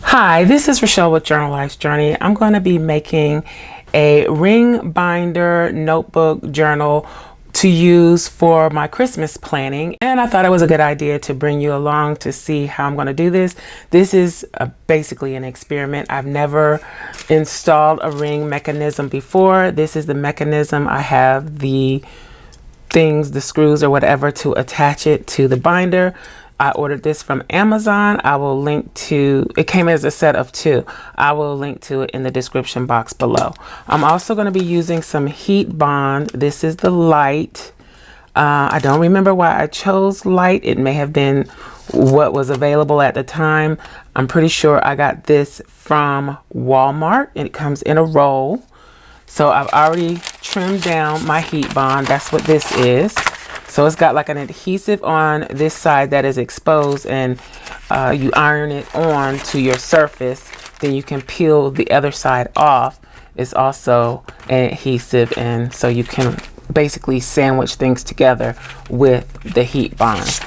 Hi, this is Rachelle with Journal Life's Journey. I'm going to be making a ring binder notebook journal to use for my Christmas planning, and I thought it was a good idea to bring you along to see how I'm going to do this. This is basically an experiment. I've never installed a ring mechanism before. This is the mechanism. I have the things, the screws or whatever, to attach it to the binder. I ordered this from Amazon. I will link to, it came as a set of 2. I will link to it in the description box below. I'm also going to be using some heat bond. This is the light. I don't remember why I chose light. It may have been what was available at the time. I'm pretty sure I got this from Walmart. It comes in a roll. So I've already trimmed down my heat bond. That's what this is. So it's got like an adhesive on this side that is exposed, and you iron it on to your surface. Then you can peel the other side off. It's also an adhesive, and so you can basically sandwich things together with the heat bond.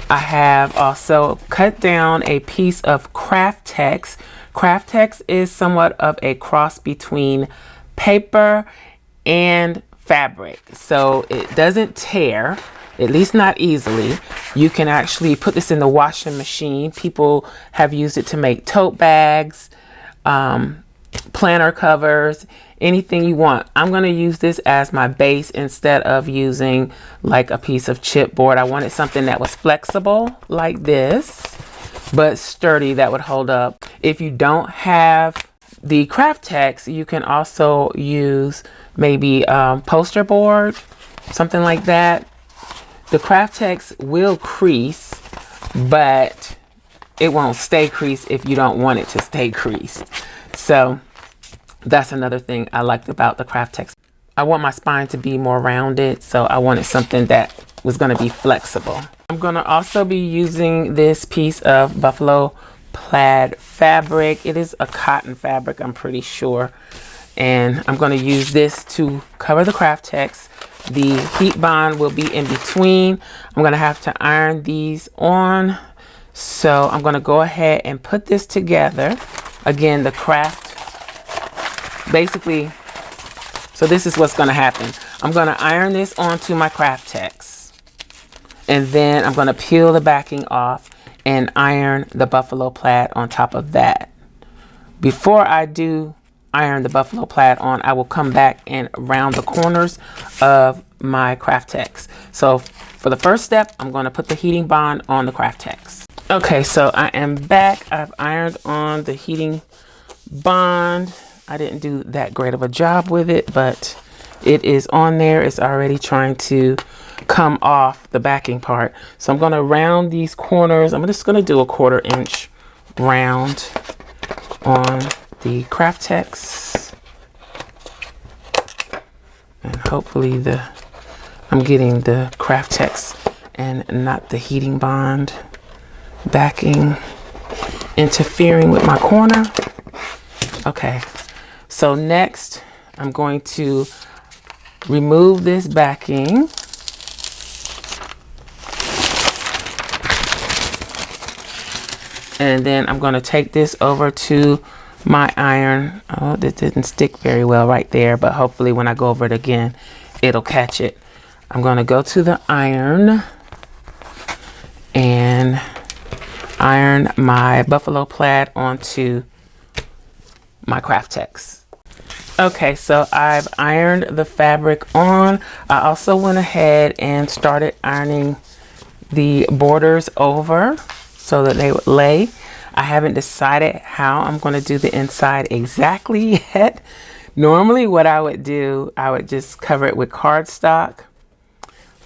I have also cut down a piece of Craftex. Craftex is somewhat of a cross between paper and fabric, so it doesn't tear, at least not easily. You can actually put this in the washing machine. People have used it to make tote bags, planner covers, anything you want. I'm going to use this as my base instead of using like a piece of chipboard. I wanted something that was flexible like this, but sturdy, that would hold up. If you don't have the Craftex, you can also use maybe poster board, something like that. The Craftex will crease, but it won't stay creased if you don't want it to stay creased. So that's another thing I liked about the Craftex. I want my spine to be more rounded, so I wanted something that was going to be flexible. I'm going to also be using this piece of Buffalo Plaid fabric. It is a cotton fabric, I'm pretty sure, and I'm going to use this to cover the Craftex. The heat bond will be in between. I'm going to have to iron these on, so I'm going to go ahead and put this together. Again, the craft, basically, so this is what's going to happen. I'm going to iron this onto my Craftex, and then I'm going to peel the backing off and iron the Buffalo Plaid on top of that. Before I do iron the Buffalo Plaid on, I will come back and round the corners of my Craftex. So for the first step, I'm going to put the heating bond on the Craftex. Okay, so I am back. I've ironed on the heating bond. I didn't do that great of a job with it, but it is on there. It's already trying to come off the backing part. So I'm going to round these corners. I'm just going to do a 1/4 inch round on the Craftex, and hopefully I'm getting the Craftex and not the heating bond backing interfering with my corner. Okay, so next I'm going to remove this backing. And then I'm going to take this over to my iron. Oh, this didn't stick very well right there, but hopefully when I go over it again, it'll catch it. I'm going to go to the iron and iron my Buffalo Plaid onto my Craftex. Okay, so I've ironed the fabric on. I also went ahead and started ironing the borders over so that they would lay. I haven't decided how I'm going to do the inside exactly yet. Normally what I would do, I would just cover it with cardstock,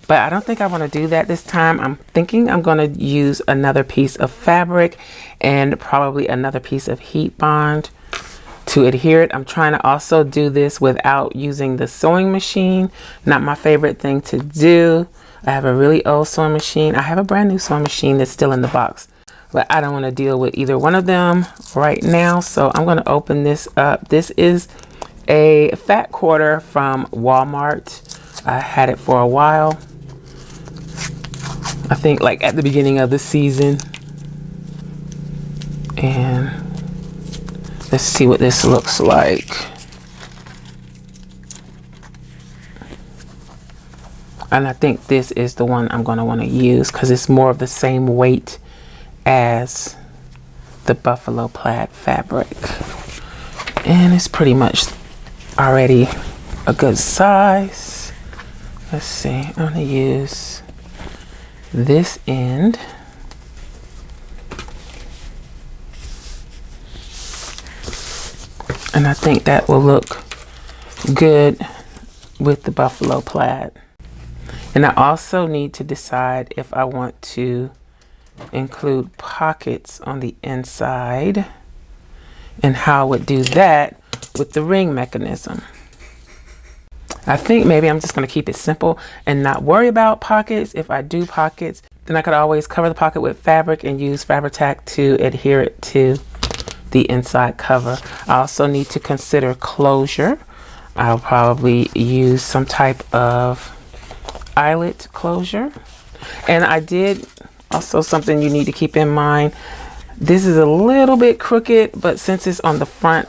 but I don't think I want to do that this time. I'm thinking I'm going to use another piece of fabric and probably another piece of heat bond to adhere it. I'm trying to also do this without using the sewing machine. Not my favorite thing to do. I have a really old sewing machine. I have a brand new sewing machine that's still in the box, but I don't want to deal with either one of them right now. So I'm going to open this up. This is a fat quarter from Walmart. I had it for a while. I think like at the beginning of the season. And let's see what this looks like. And I think this is the one I'm going to want to use because it's more of the same weight as the Buffalo Plaid fabric. And it's pretty much already a good size. Let's see, I'm going to use this end. And I think that will look good with the Buffalo Plaid. And I also need to decide if I want to include pockets on the inside and how I would do that with the ring mechanism. I think maybe I'm just going to keep it simple and not worry about pockets. If I do pockets, then I could always cover the pocket with fabric and use fabric to adhere it to the inside cover. I also need to consider closure. I'll probably use some type of eyelet closure. And I did also, something you need to keep in mind, this is a little bit crooked, but since it's on the front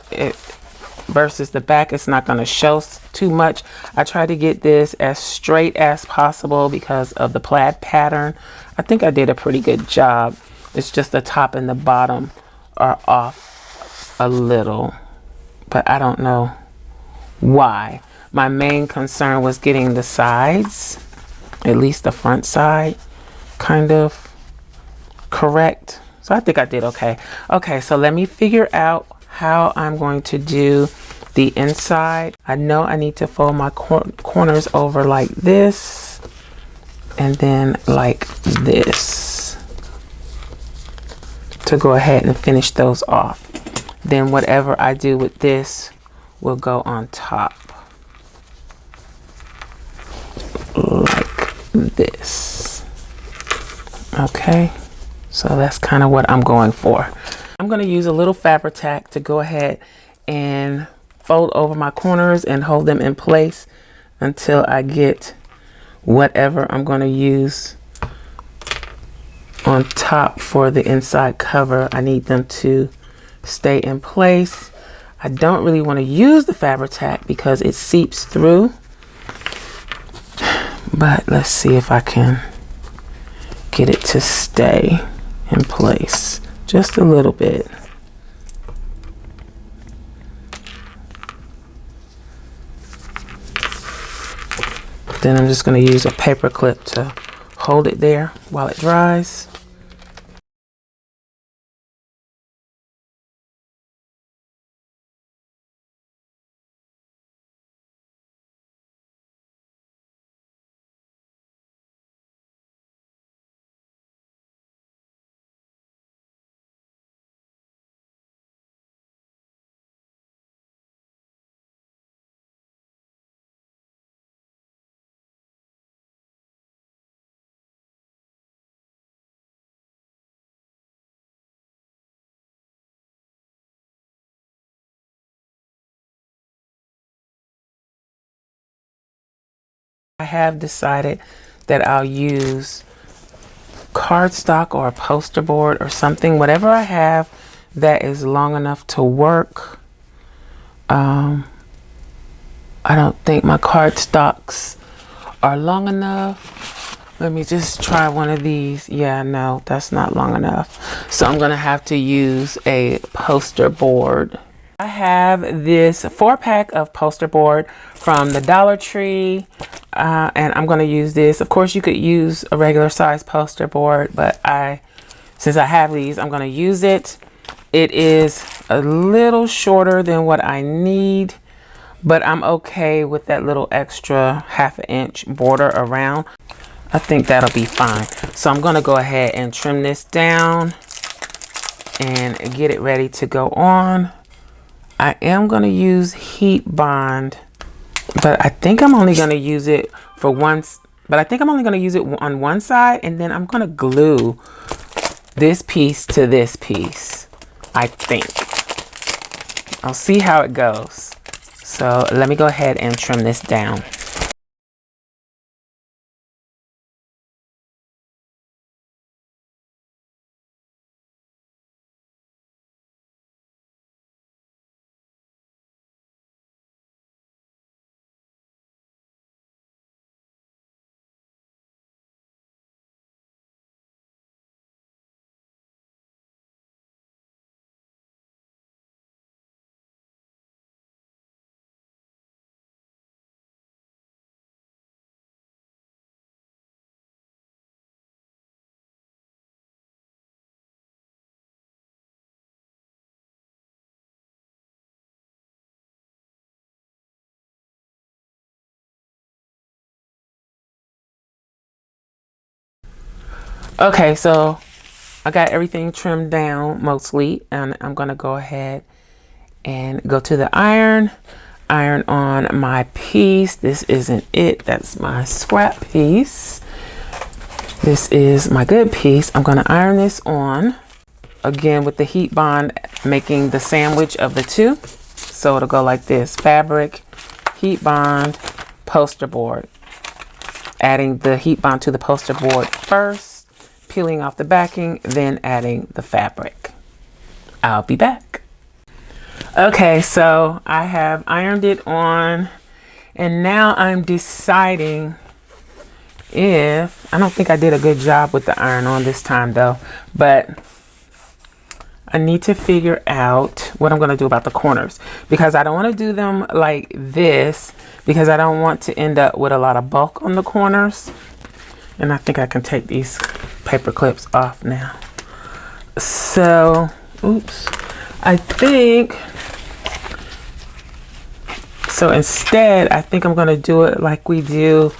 versus the back, it's not going to show too much. I tried to get this as straight as possible because of the plaid pattern. I think I did a pretty good job. It's just the top and the bottom are off a little, but I don't know why. My main concern was getting the sides, at least the front side, kind of correct. So I think I did okay. Okay, so let me figure out how I'm going to do the inside. I know I need to fold my corners over like this and then like this to go ahead and finish those off. Then whatever I do with this will go on top like this. Okay, so that's kind of what I'm going for. I'm going to use a little fabric to go ahead and fold over my corners and hold them in place until I get whatever I'm going to use on top for the inside cover. I need them to stay in place. I don't really want to use the fabric because it seeps through, but let's see if I can get it to stay in place just a little bit. Then I'm just going to use a paper clip to hold it there while it dries. I have decided that I'll use cardstock or a poster board or something, whatever I have that is long enough to work. I don't think my cardstocks are long enough. Let me just try one of these. Yeah, no, that's not long enough. So I'm gonna have to use a poster board. I have this 4-pack of poster board from the Dollar Tree, and I'm going to use this. Of course, you could use a regular size poster board, but since I have these, I'm going to use it. It is a little shorter than what I need, but I'm okay with that little extra 1/2 inch border around. I think that'll be fine. So I'm going to go ahead and trim this down and get it ready to go on. I am going to use heat bond, but I think I'm only going to use it for once. But I think I'm only going to use it on one side, and then I'm going to glue this piece to this piece. I think I'll see how it goes. So let me go ahead and trim this down. Okay, so I got everything trimmed down mostly, and I'm gonna go ahead and go to the iron on my piece. This isn't it, that's my scrap piece. This is my good piece. I'm gonna iron this on again with the heat bond, making the sandwich of the two. So it'll go like this: fabric, heat bond, poster board. Adding the heat bond to the poster board first, peeling off the backing, then adding the fabric. I'll be back. Okay, so I have ironed it on, and now I'm deciding if, I don't think I did a good job with the iron on this time though, but I need to figure out what I'm going to do about the corners, because I don't want to do them like this, because I don't want to end up with a lot of bulk on the corners. And I think I can take these paper clips off now. So, oops. I think, so instead, I think I'm going to do it like we do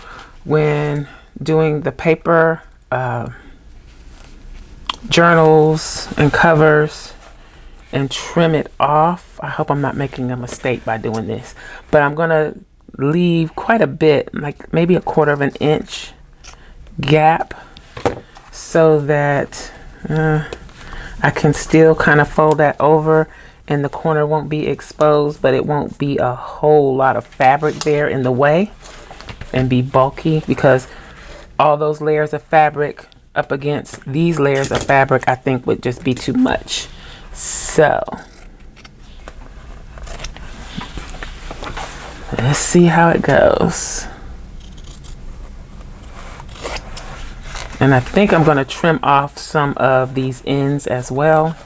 when doing the paper journals and covers, and trim it off. I hope I'm not making a mistake by doing this, but I'm gonna leave quite a bit, like maybe 1/4 of an inch gap, so that I can still kind of fold that over and the corner won't be exposed, but it won't be a whole lot of fabric there in the way and be bulky, because all those layers of fabric up against these layers of fabric, I think would just be too much. So let's see how it goes. And I think I'm going to trim off some of these ends as well.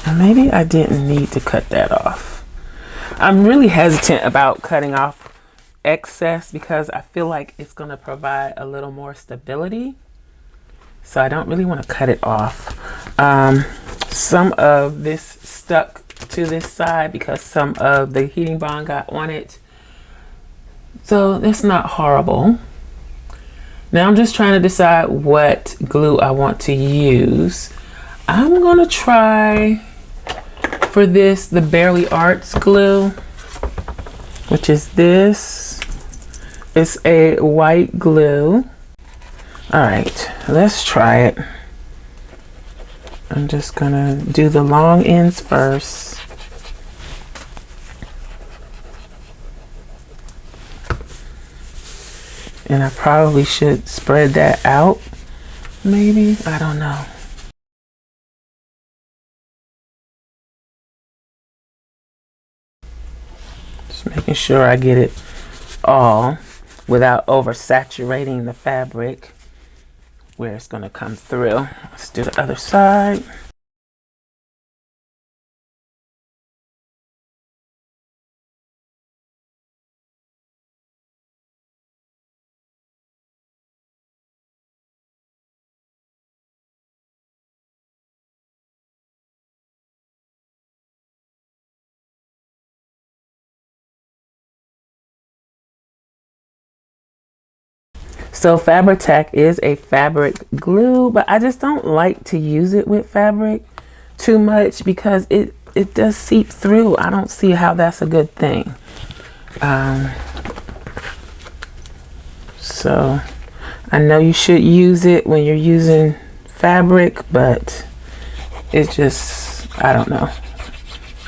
And maybe I didn't need to cut that off. I'm really hesitant about cutting off excess because I feel like it's going to provide a little more stability. So I don't really want to cut it off. Some of this stuck to this side because some of the heating bond got on it. So that's not horrible. Now I'm just trying to decide what glue I want to use. I'm going to try for this the Barely Arts glue, which is this. It's a white glue. All right, let's try it. I'm just gonna do the long ends first. And I probably should spread that out, maybe, I don't know. Just making sure I get it all without oversaturating the fabric where it's going to come through. Let's do the other side. So Fabri-Tac is a fabric glue, but I just don't like to use it with fabric too much because it does seep through. I don't see how that's a good thing. So I know you should use it when you're using fabric, but it's just, I don't know.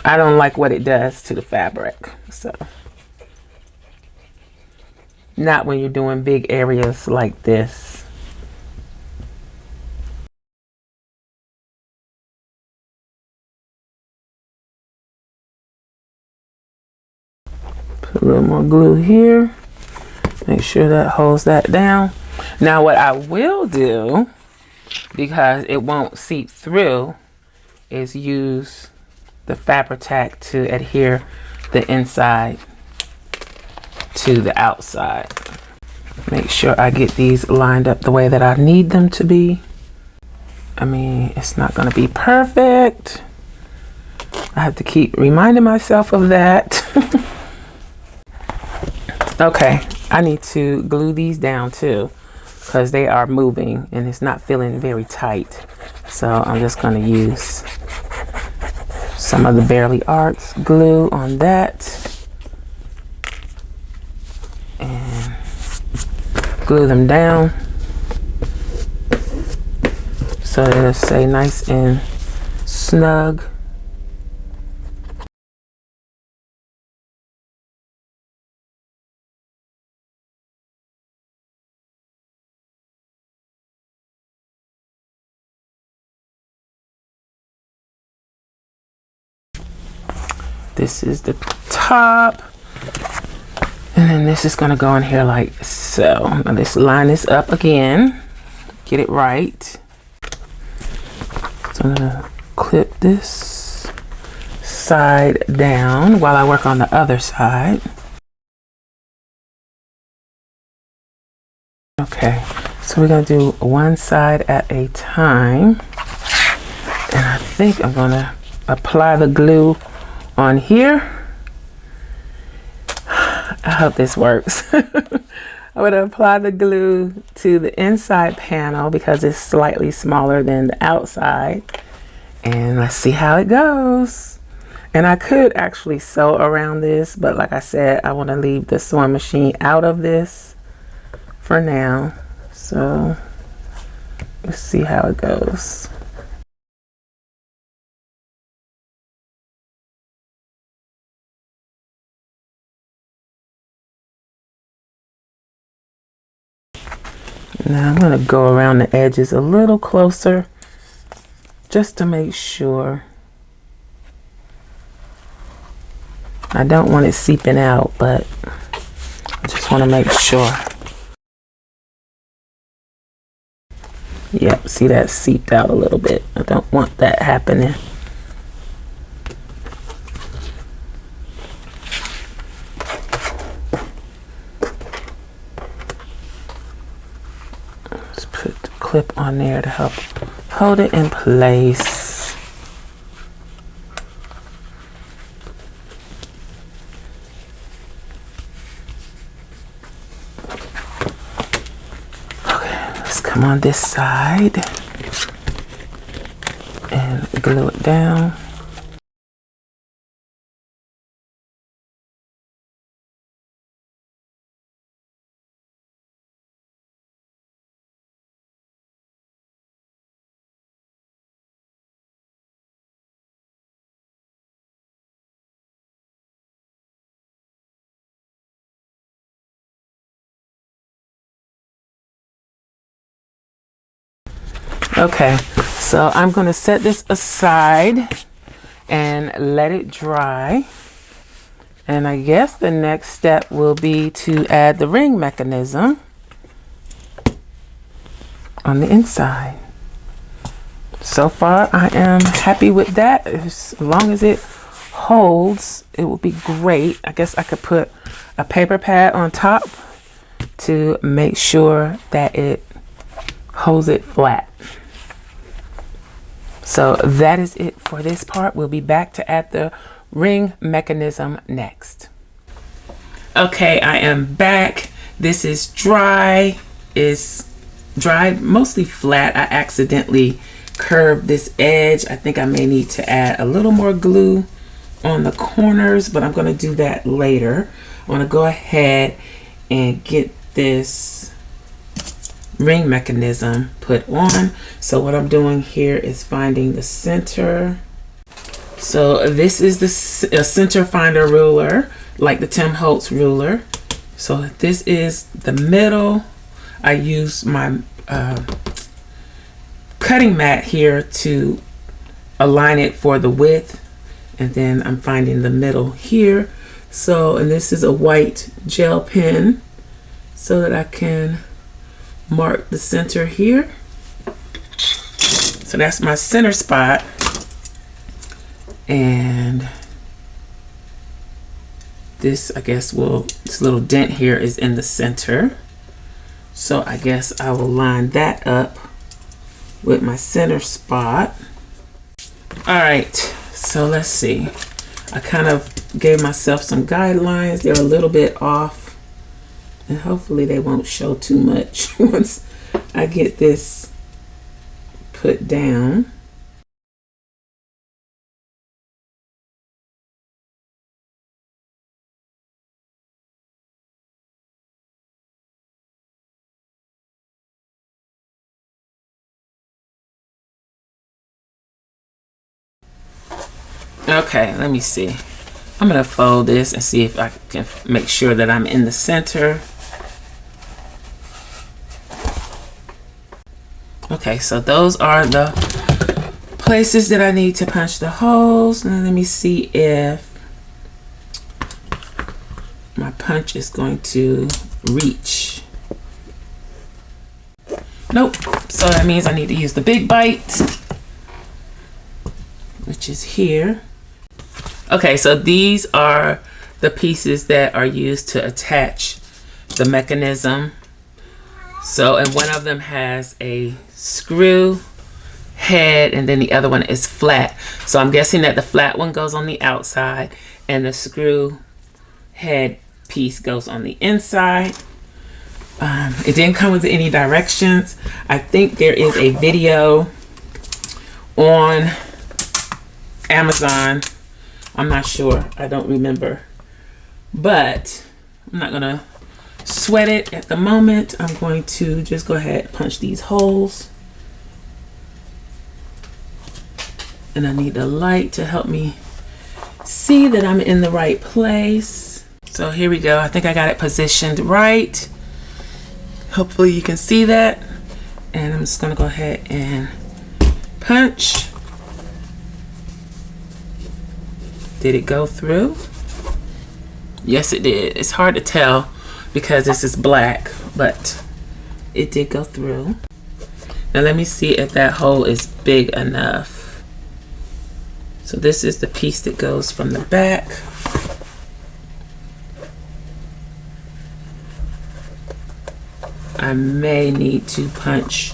I don't like what it does to the fabric. So not when you're doing big areas like this. Put a little more glue here. Make sure that holds that down. Now what I will do, because it won't seep through, is use the Fabri-Tac to adhere the inside to the outside. Make sure I get these lined up the way that I need them to be. I mean, it's not going to be perfect. I have to keep reminding myself of that. Okay, I need to glue these down too because they are moving and it's not feeling very tight. So I'm just going to use some of the Barely Arts glue on that and glue them down so that it'll stay nice and snug. This is the top, and then this is going to go in here like so. Now let's line this up again, get it right. So I'm going to clip this side down while I work on the other side. Okay, so we're going to do one side at a time, and I think I'm going to apply the glue on here. I hope this works. I'm going to apply the glue to the inside panel because it's slightly smaller than the outside, and let's see how it goes. And I could actually sew around this, but like I said, I want to leave the sewing machine out of this for now. So let's see how it goes. Now I'm going to go around the edges a little closer just to make sure. I don't want it seeping out, but I just want to make sure. Yep, see that seeped out a little bit. I don't want that happening. Let's put the clip on there to help hold it in place. Come on this side and glue it down. Okay, so I'm going to set this aside and let it dry. And I guess the next step will be to add the ring mechanism on the inside. So far, I am happy with that. As long as it holds, it will be great. I guess I could put a paper pad on top to make sure that it holds it flat. So that is it for this part. We'll be back to add the ring mechanism next. Okay, I am back. This is dry. It's dry, mostly flat. I accidentally curved this edge. I think I may need to add a little more glue on the corners, but I'm going to do that later. I want to go ahead and get this ring mechanism put on. So what I'm doing here is finding the center. So this is the center finder ruler, like the Tim Holtz ruler. So this is the middle. I use my cutting mat here to align it for the width, and then I'm finding the middle here. So, and this is a white gel pen so that I can mark the center here. So that's my center spot, and this, I guess, this little dent here is in the center. So I guess I will line that up with my center spot. All right, so let's see. I kind of gave myself some guidelines. They're a little bit off, and hopefully they won't show too much once I get this put down. Okay, let me see. I'm gonna fold this and see if I can make sure that I'm in the center. Okay, so those are the places that I need to punch the holes. Now let me see if my punch is going to reach. Nope, so that means I need to use the big bite, which is here. Okay, so these are the pieces that are used to attach the mechanism. So, and one of them has a screw head and then the other one is flat. So I'm guessing that the flat one goes on the outside and the screw head piece goes on the inside. It didn't come with any directions. I think there is a video on Amazon. I'm not sure. I don't remember. But I'm not going to sweat it at the moment. I'm going to just go ahead and punch these holes. And I need the light to help me see that I'm in the right place. So here we go. I think I got it positioned right. Hopefully you can see that. And I'm just going to go ahead and punch. Did it go through? Yes, it did. It's hard to tell because this is black, but it did go through. Now let me see if that hole is big enough. So this is the piece that goes from the back. I may need to punch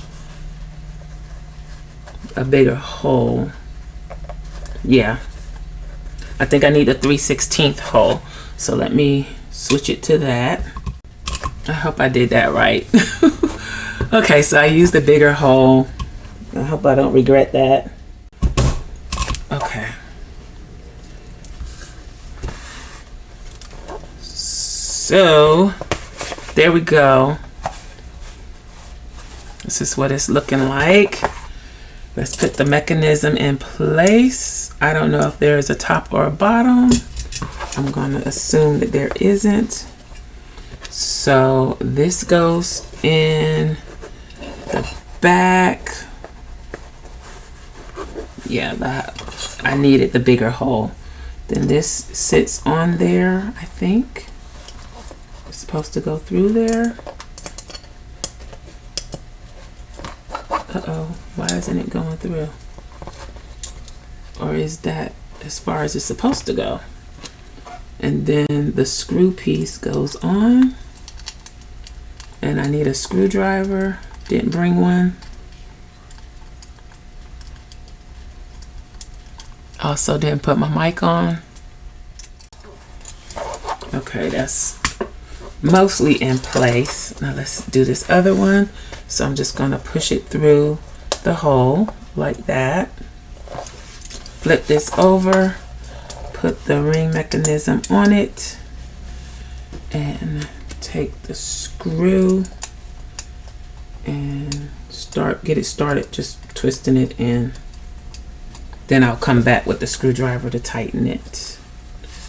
a bigger hole. Yeah, I think I need a 3/16 hole. So let me switch it to that. I hope I did that right. Okay, so I used the bigger hole. I hope I don't regret that. Okay. So there we go. This is what it's looking like. Let's put the mechanism in place. I don't know if there is a top or a bottom. I'm going to assume that there isn't. So this goes in the back. Yeah, I needed the bigger hole. Then this sits on there, I think. It's supposed to go through there. Uh-oh, why isn't it going through? Or is that as far as it's supposed to go? And then the screw piece goes on. And I need a screwdriver. Didn't bring one. Also didn't put my mic on. Okay, that's mostly in place. Now let's do this other one. So I'm just going to push it through the hole like that. Flip this over. Put the ring mechanism on it. And take the screw and get it started just twisting it in. Then I'll come back with the screwdriver to tighten it.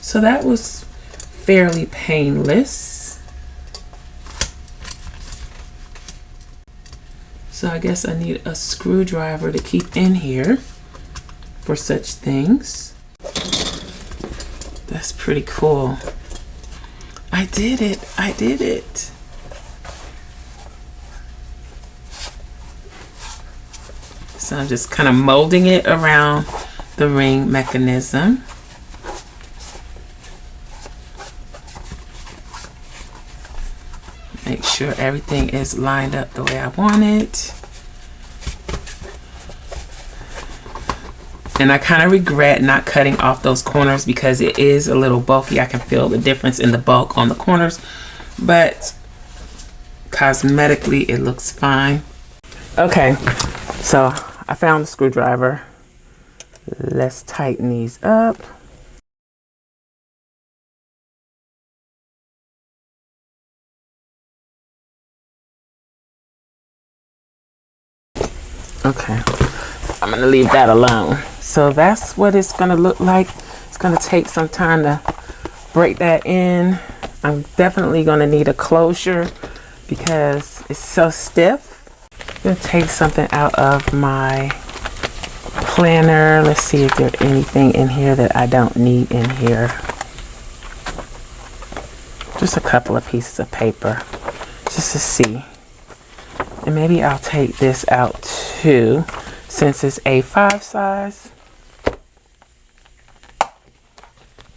So that was fairly painless. So I guess I need a screwdriver to keep in here for such things. That's pretty cool. I did it. I did it. So I'm just kind of molding it around the ring mechanism. Make sure everything is lined up the way I want it. And I kind of regret not cutting off those corners because it is a little bulky. I can feel the difference in the bulk on the corners, but cosmetically it looks fine. Okay, so I found the screwdriver. Let's tighten these up. Okay, I'm gonna leave that alone. So that's what it's gonna look like. It's gonna take some time to break that in. I'm definitely gonna need a closure because it's so stiff. I'm gonna take something out of my planner. Let's see if there's anything in here that I don't need in here. Just a couple of pieces of paper, just to see. And maybe I'll take this out too, since it's A5 size.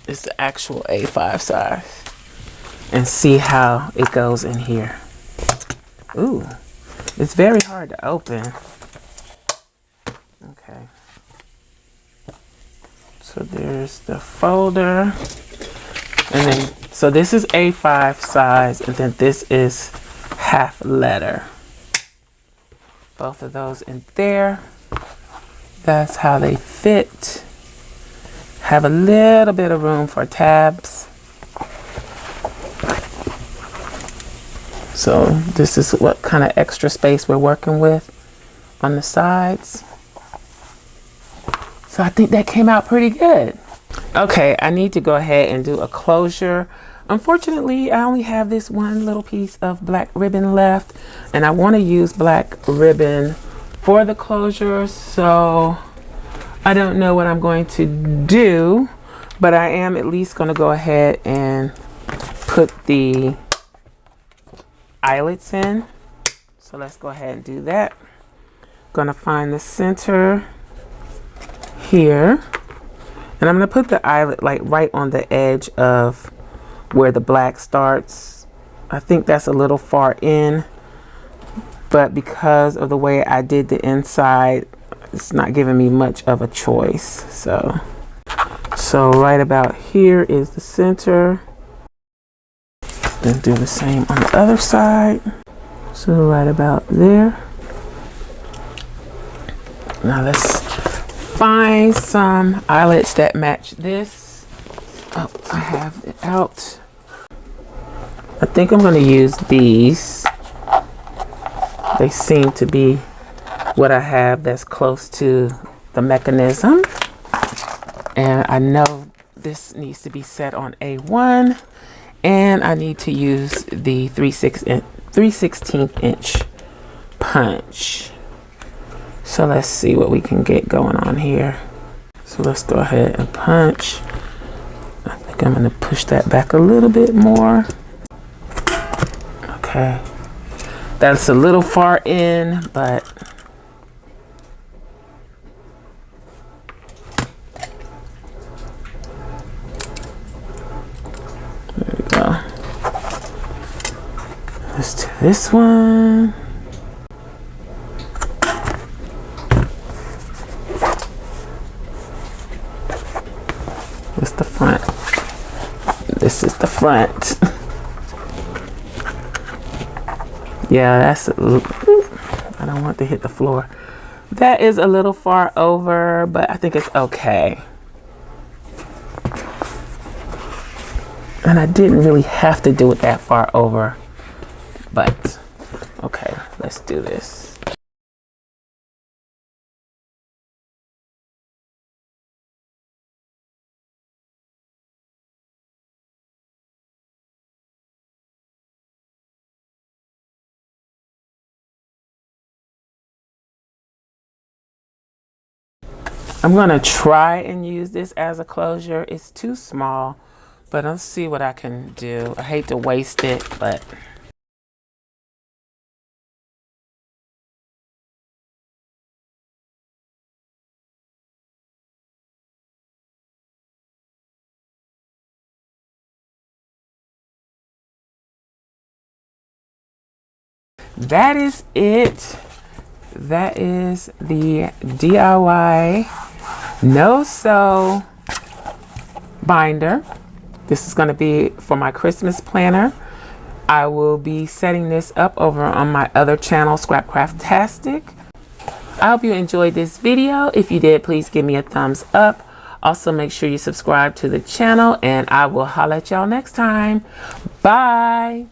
It's the actual A5 size. And see how it goes in here. Ooh, it's very hard to open. Okay. So there's the folder. And then, so this is A5 size, and then this is half letter. Both of those in there. That's how they fit. Have a little bit of room for tabs. So this is what kind of extra space we're working with on the sides. So I think that came out pretty good. Okay, I need to go ahead and do a closure. Unfortunately, I only have this one little piece of black ribbon left, and I want to use black ribbon for the closure, so I don't know what I'm going to do, but I am at least going to go ahead and put the eyelets in. So let's go ahead and do that. Gonna find the center here, and I'm gonna put the eyelet like right on the edge of where the black starts. I think that's a little far in, but because of the way I did the inside, it's not giving me much of a choice. So right about here is the center. Then do the same on the other side. So right about there. Now let's find some eyelets that match this. Oh, I have it out. I think I'm going to use these. They seem to be what I have that's close to the mechanism. And I know this needs to be set on A1. And I need to use the 3/16 inch punch. So let's see what we can get going on here. So let's go ahead and punch. I think I'm going to push that back a little bit more. Okay. That's a little far in, but there we go. Let's do this one. It's the front. This is the front. Yeah, that's I don't want to hit the floor. That is a little far over, but I think it's okay. And I didn't really have to do it that far over, but okay, let's do this. I'm gonna try and use this as a closure. It's too small, but I'll see what I can do. I hate to waste it, but that is it. That is the DIY no-sew binder. This is going to be for my Christmas planner. I will be setting this up over on my other channel, SCRAPCRAFTASTIC. I hope you enjoyed this video. If you did, please give me a thumbs up. Also, make sure you subscribe to the channel, and I will holla at y'all next time. Bye.